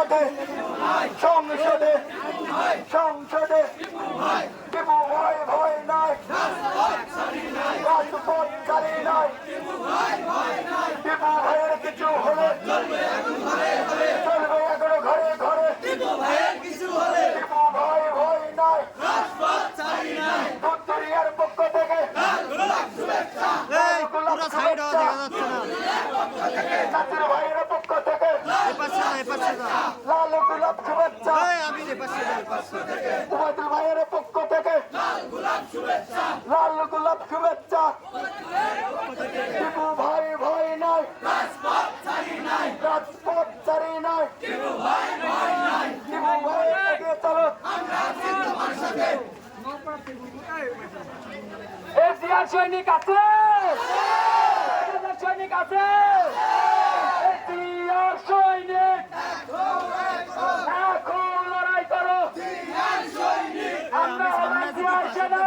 সংসদে সংসদে সংসদে টিপু ভাই ভয় নাই রাজপথ চালি নাই টিপু ভাইয়ের কিছু হলে চলবে এখনো ঘরে ঘরে টিপু ভাই ভয় নাই উত্তরিয়ার পক্ষ থেকে জাতির ভাইয়ের পক্ষ থেকে লাল গোলাপ শুভেচ্ছা উবাদুল ভাইয়ের পক্ষ থেকে লাল গোলাপ শুভেচ্ছা টিপু ভাই ভয় নাই রাজপথ ছাড়ি নাই টিপু ভাই এগিয়ে চলো এশিয়ার সৈনিক আছে সৈনিক আছে এশিয়ার সৈনিক এখন লড়াই করো আমরা এশিয়ার সেনা